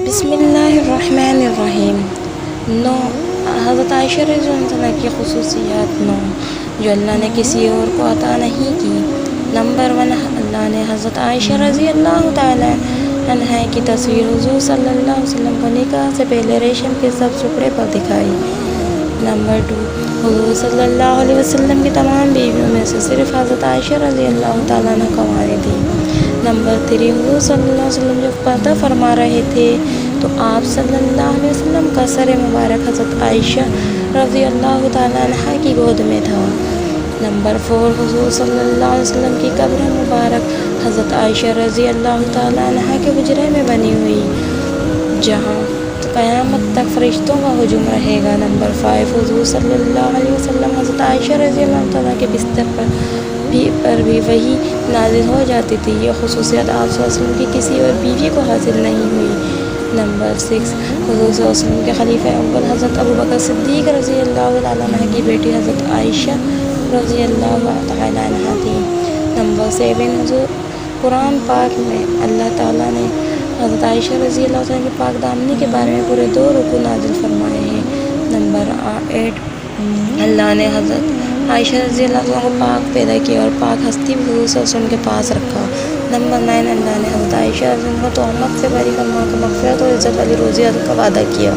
بسم اللہ الرحمن الرحیم۔ 9 حضرت عائشہ رضی اللہ عنہ کی خصوصیات 9 جو اللہ نے کسی اور کو عطا نہیں کی۔ نمبر 1، اللہ نے حضرت عائشہ رضی اللہ تعالی عنہ کی تصویر حضور صلی اللہ علیہ وسلم کو نکاح سے پہلے ریشم کے سبز ٹکڑے پر دکھائی۔ نمبر 2، حضور صلی اللہ علیہ وسلم کی تمام بیویوں میں سے صرف حضرت عائشہ رضی اللہ تعالیٰ عنہ کنواری تھی۔ نمبر 3، حضور صلی اللہ علیہ وسلم جب پردہ فرما رہے تھے تو آپ صلی اللہ علیہ وسلم کا سر مبارک حضرت عائشہ رضی اللہ تعالیٰ عنہ کی گود میں تھا۔ نمبر 4، حضور صلی اللہ علیہ وسلم کی قبر مبارک حضرت عائشہ رضی اللہ تعالیٰ عنہ کے حجرے میں بنی ہوئی، جہاں قیامت تک فرشتوں کا ہجوم رہے گا۔ نمبر 5، حضور صلی اللہ علیہ وسلم حضرت عائشہ رضی اللہ تعالیٰ کے بستر پر بھی وحی نازل ہو جاتی تھی۔ یہ خصوصیت آپ صلی اللہ علیہ وسلم کی کسی اور بیوی کو حاصل نہیں ہوئی۔ نمبر 6، حضور صلی اللہ علیہ وسلم کے خلیفہ اول حضرت ابوبکر صدیق رضی اللہ تعالیٰ عنہ کی بیٹی حضرت عائشہ رضی اللہ تعالیٰ عنہ تھی۔ نمبر 7، حضور قرآن پاک میں اللہ تعالیٰ نے حضرت عائشہ رضی اللہ تعالیٰ کی پاک دامنی کے بارے میں پورے 2 رکوع نازل فرمائے ہیں۔ نمبر 8، اللہ نے حضرت عائشہ رضی اللہ عنہ کو پاک پیدا کیا اور پاک ہستی بھی حضور صلی اللہ علیہ وسلم کے پاس رکھا۔ نمبر 9، اللہ نے حضرت عائشہ رضی اللہ عنہ کو تہمت سے بری فرما کر مغفرت اور عزت والی روزی کا وعدہ کیا۔